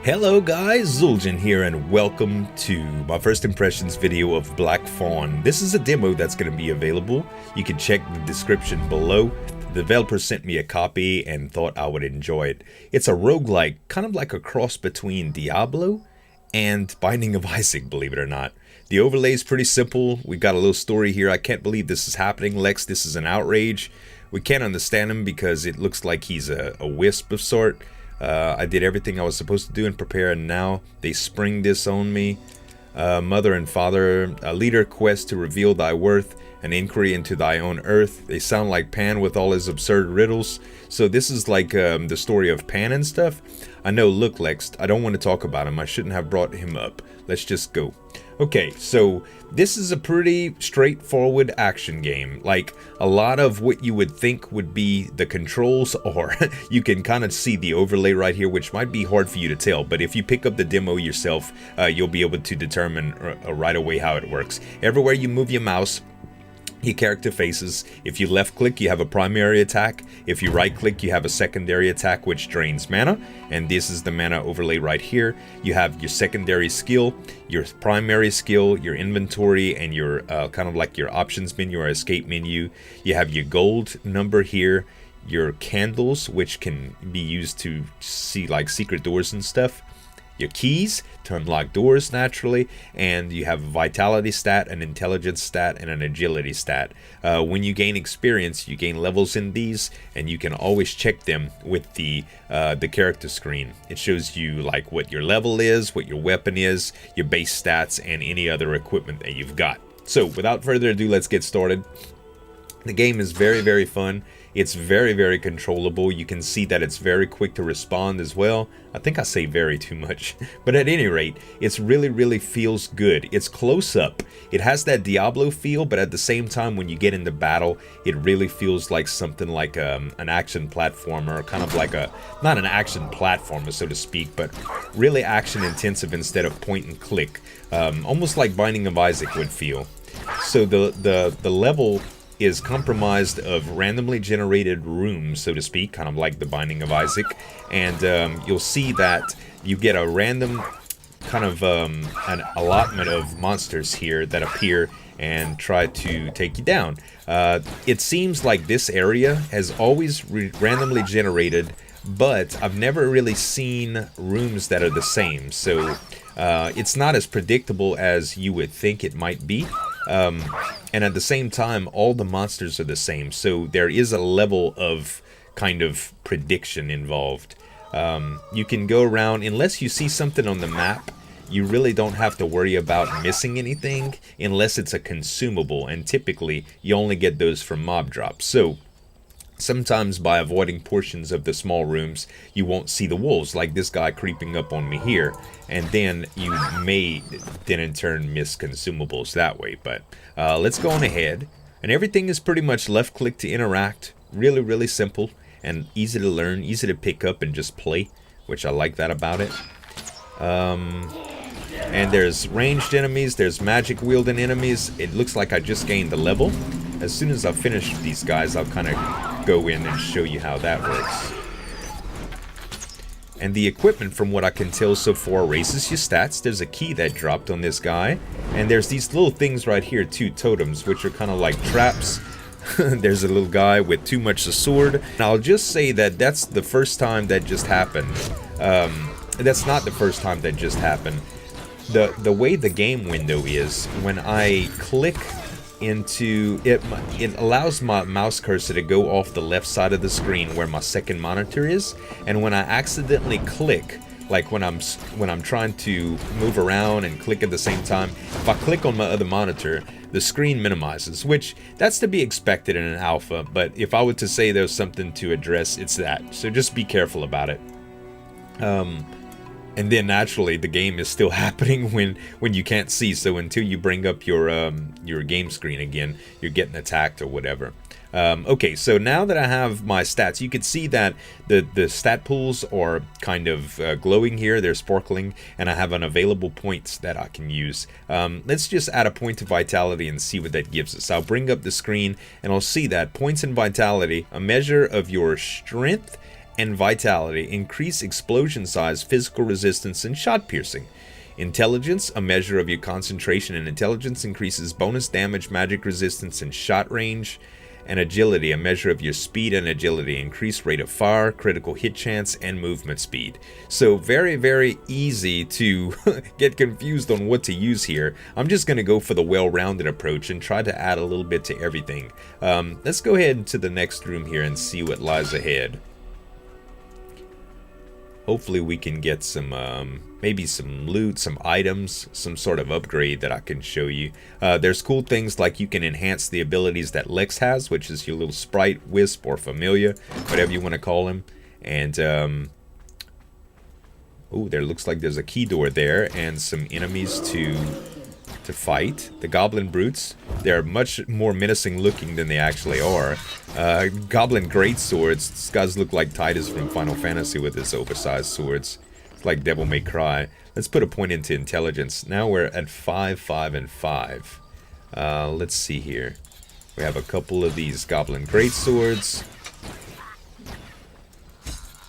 Hello guys, Zueljin here and welcome to my first impressions video of Blackfaun. This is a demo that's going to be available. You can check the description below. The developer sent me a copy and thought I would enjoy it. It's a roguelike, kind of like a cross between Diablo and Binding of Isaac, believe it or not. The overlay is pretty simple. We've got a little story here. I can't believe this is happening, Lex. This is an outrage. We can't understand him because it looks like he's a wisp of sort. I did everything I was supposed to do and prepare, and now they spring this on me. Mother and father, a leader quest to reveal thy worth, an inquiry into thy own earth. They sound like Pan with all his absurd riddles. So this is like the story of Pan and stuff. I know, look Lex, I don't want to talk about him. I shouldn't have brought him up. Let's just go. Okay, so this is a pretty straightforward action game. Like a lot of what you would think would be the controls, or you can kind of see the overlay right here, which might be hard for you to tell, but if you pick up the demo yourself, you'll be able to determine right away how it works. Everywhere you move your mouse, your character faces. If you left click, you have a primary attack. If you right click, you have a secondary attack which drains mana, and this is the mana overlay right here. You have your secondary skill, your primary skill, your inventory, and your kind of like your options menu or escape menu. You have your gold number here, your candles, which can be used to see like secret doors and stuff, your keys to unlock doors naturally, and you have a vitality stat, an intelligence stat, and an agility stat. When you gain experience, you gain levels in these, and you can always check them with the character screen. It shows you like what your level is, what your weapon is, your base stats, and any other equipment that you've got. So without further ado, let's get started. The game is very fun. It's very controllable. You can see that it's very quick to respond as well. I think I say very too much. But at any rate, it's really feels good. It's close up. It has that Diablo feel, but at the same time when you get into battle, it really feels like something like an action platformer, kind of like not an action platformer so to speak, but really action intensive instead of point and click. Almost like Binding of Isaac would feel. So the level is comprised of randomly generated rooms, so to speak, kind of like the Binding of Isaac, and you'll see that you get a random kind of an allotment of monsters here that appear and try to take you down. It seems like this area has always randomly generated, but I've never really seen rooms that are the same, so it's not as predictable as you would think it might be. And at the same time, all the monsters are the same, so there is a level of kind of prediction involved. You can go around, unless you see something on the map, you really don't have to worry about missing anything unless it's a consumable, and typically you only get those from mob drops. So sometimes by avoiding portions of the small rooms, you won't see the wolves, like this guy creeping up on me here, and then you may then in turn miss consumables that way. But let's go on ahead, and everything is pretty much left click to interact. Really simple and easy to learn, easy to pick up and just play, which I like that about it. And there's ranged enemies, there's magic wielding enemies. It looks like I just gained the level. As soon as I finish these guys, I'll kind of go in and show you how that works. And the equipment, from what I can tell so far, raises your stats. There's a key that dropped on this guy. And there's these little things right here, too, totems, which are kind of like traps. There's a little guy with too much a sword. And I'll just say that that's the first time that just happened. That's not the first time that just happened. The way the game window is, when I click into it, it allows my mouse cursor to go off the left side of the screen where my second monitor is, and when I accidentally click, like when I'm trying to move around and click at the same time, if I click on my other monitor, the screen minimizes, which that's to be expected in an alpha, but if I were to say there's something to address, it's that, so just be careful about it. And then naturally the game is still happening when you can't see, so until you bring up your game screen again, you're getting attacked or whatever. Okay, so now that I have my stats, you can see that the stat pools are kind of glowing here, they're sparkling, and I have unavailable points that I can use. Let's just add a point of vitality and see what that gives us. I'll bring up the screen and I'll see that points in vitality, a measure of your strength and vitality. Increase explosion size, physical resistance, and shot piercing. Intelligence, a measure of your concentration and intelligence, increases bonus damage, magic resistance, and shot range. And agility, a measure of your speed and agility, increased rate of fire, critical hit chance, and movement speed. So very, very easy to get confused on what to use here. I'm just going to go for the well-rounded approach and try to add a little bit to everything. Let's go ahead to the next room here and see what lies ahead. Hopefully we can get some, maybe some loot, some items, some sort of upgrade that I can show you. There's cool things like you can enhance the abilities that Lex has, which is your little sprite, wisp, or familiar, whatever you want to call him. And, oh, there looks like there's a key door there and some enemies to fight. The goblin brutes, they're much more menacing looking than they actually are. Goblin greatswords, these guys look like Titus from Final Fantasy with his oversized swords. It's like Devil May Cry. Let's put a point into intelligence. Now we're at 5, 5, and 5. Let's see here. We have a couple of these goblin greatswords.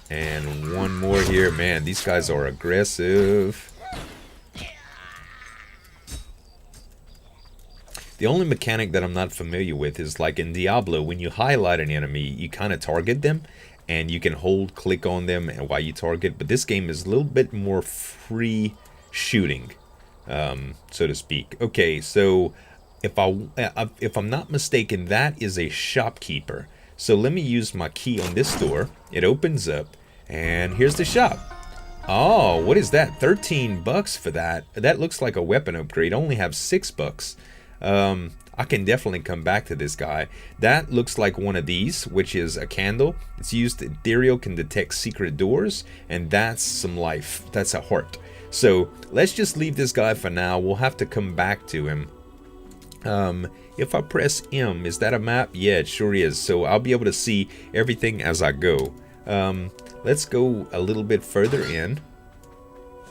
And one more here. Man, these guys are aggressive. The only mechanic that I'm not familiar with is like in Diablo, when you highlight an enemy, you kind of target them, and you can click on them and while you target. But this game is a little bit more free shooting, so to speak. Okay, so if I'm not mistaken, that is a shopkeeper. So let me use my key on this door. It opens up, and here's the shop. Oh, what is that? 13 bucks for that. That looks like a weapon upgrade. I only have 6 bucks. I can definitely come back to this guy. That looks like one of these, which is a candle. It's used, ethereal, can detect secret doors, and that's some life. That's a heart. So let's just leave this guy for now. We'll have to come back to him. If I press M, is that a map? Yeah, it sure is. So I'll be able to see everything as I go. Let's go a little bit further in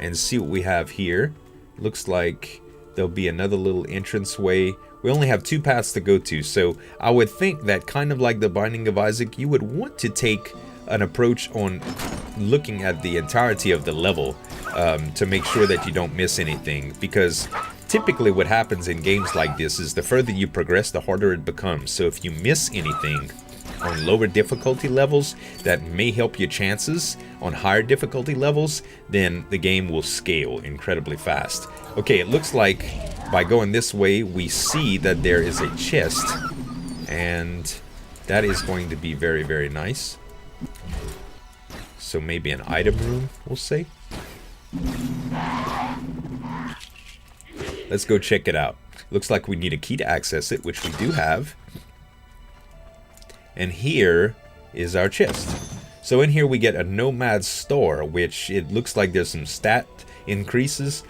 and see what we have here. Looks like there'll be another little entranceway. We only have 2 paths to go to, so I would think that kind of like the Binding of Isaac, you would want to take an approach on looking at the entirety of the level to make sure that you don't miss anything, because typically what happens in games like this is the further you progress, the harder it becomes. So if you miss anything on lower difficulty levels that may help your chances on higher difficulty levels, then the game will scale incredibly fast. Okay, it looks like by going this way we see that there is a chest, and that is going to be very, very nice. So maybe an item room, we'll say. Let's go check it out. Looks like we need a key to access it, which we do have. And here is our chest. So in here we get a Nomad Store, which it looks like there's some stat increases.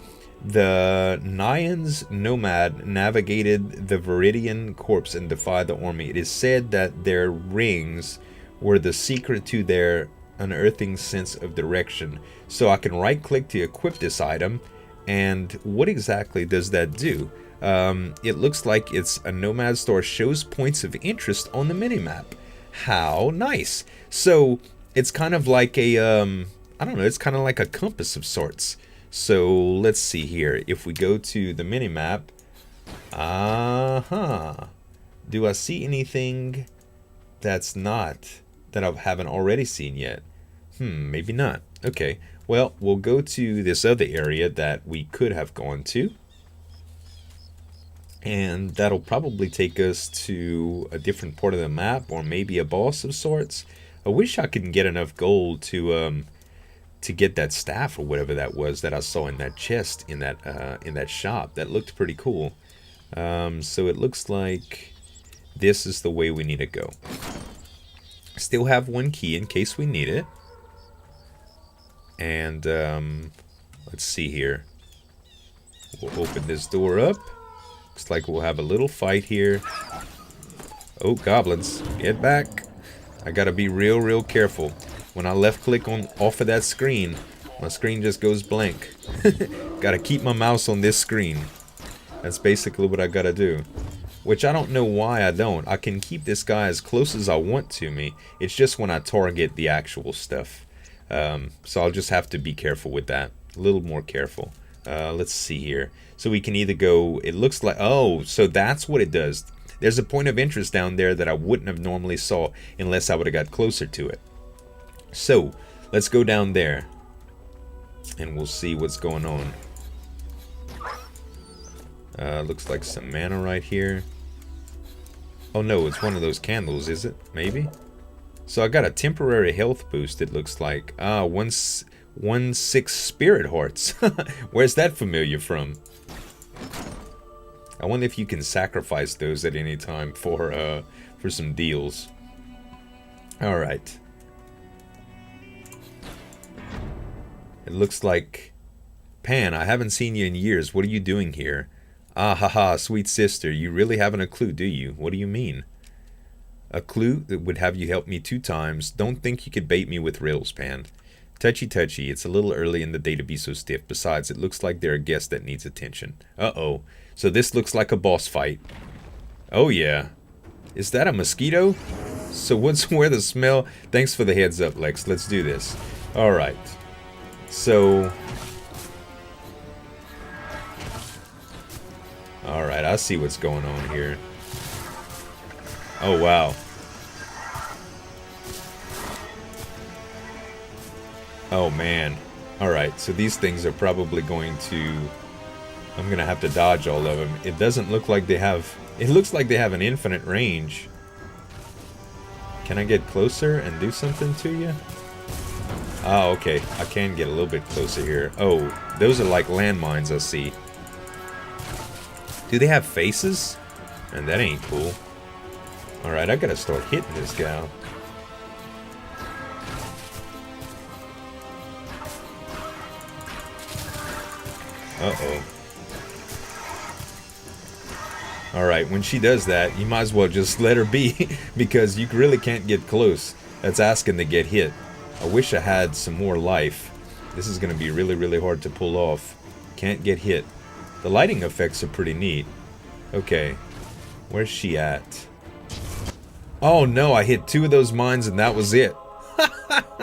The Nyan's Nomad navigated the Viridian corpse and defied the army. It is said that their rings were the secret to their unearthing sense of direction. So I can right click to equip this item. And what exactly does that do? It looks like it's a Nomad Store, shows points of interest on the minimap. How nice. So it's kind of like a, I don't know, it's kind of like a compass of sorts. So let's see here. If we go to the minimap, do I see anything that's not, that I haven't already seen yet? Maybe not. Okay, well, we'll go to this other area that we could have gone to. And that'll probably take us to a different part of the map, or maybe a boss of sorts. I wish I could get enough gold to get that staff or whatever that was that I saw in that chest in that shop. That looked pretty cool. So it looks like this is the way we need to go. Still have 1 key in case we need it. And let's see here. We'll open this door up. Looks like we'll have a little fight here. Oh, goblins, get back. I gotta be real careful. When I left click off of that screen, my screen just goes blank. Gotta keep my mouse on this screen. That's basically what I gotta do. which I don't know why I don't. I can keep this guy as close as I want to me. It's just when I target the actual stuff. So I'll just have to be careful with that. A little more careful. Let's see here. So we can either go, it looks like, oh, so that's what it does. There's a point of interest down there that I wouldn't have normally saw unless I would have got closer to it. So let's go down there and we'll see what's going on. Looks like some mana right here. Oh no, it's one of those candles, is it? Maybe? So I got a temporary health boost, it looks like. 1/6 spirit hearts. Where's that familiar from? I wonder if you can sacrifice those at any time for some deals. Alright. It looks like... Pan, I haven't seen you in years. What are you doing here? Ah, haha, sweet sister. You really haven't a clue, do you? What do you mean? A clue that would have you help me 2 times. Don't think you could bait me with riddles, Pan. Touchy touchy. It's a little early in the day to be so stiff. Besides, it looks like they're a guest that needs attention. Uh-oh. So this looks like a boss fight. Oh, yeah. Is that a mosquito? So what's where the smell? Thanks for the heads up, Lex. Let's do this. Alright. So... Alright, I see what's going on here. Oh, wow. Oh, man. Alright, so these things are probably going to... I'm gonna have to dodge all of them. It doesn't look like they have... It looks like they have an infinite range. Can I get closer and do something to you? Oh, okay. I can get a little bit closer here. Oh, those are like landmines, I see. Do they have faces? And that ain't cool. Alright, I gotta start hitting this guy. Uh-oh. Alright, when she does that, you might as well just let her be, because you really can't get close. That's asking to get hit. I wish I had some more life. This is going to be really, really hard to pull off. Can't get hit. The lighting effects are pretty neat. Okay. Where's she at? Oh no, I hit 2 of those mines and that was it.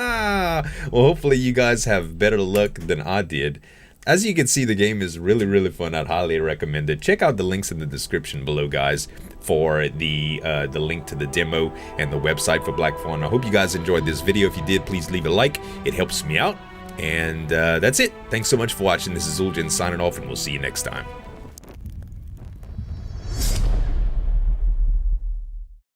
Well, hopefully you guys have better luck than I did. As you can see, the game is really, really fun. I'd highly recommend it. Check out the links in the description below, guys, for the link to the demo and the website for Blackfaun. I hope you guys enjoyed this video. If you did, please leave a like. It helps me out. And that's it. Thanks so much for watching. This is Zueljin signing off, and we'll see you next time.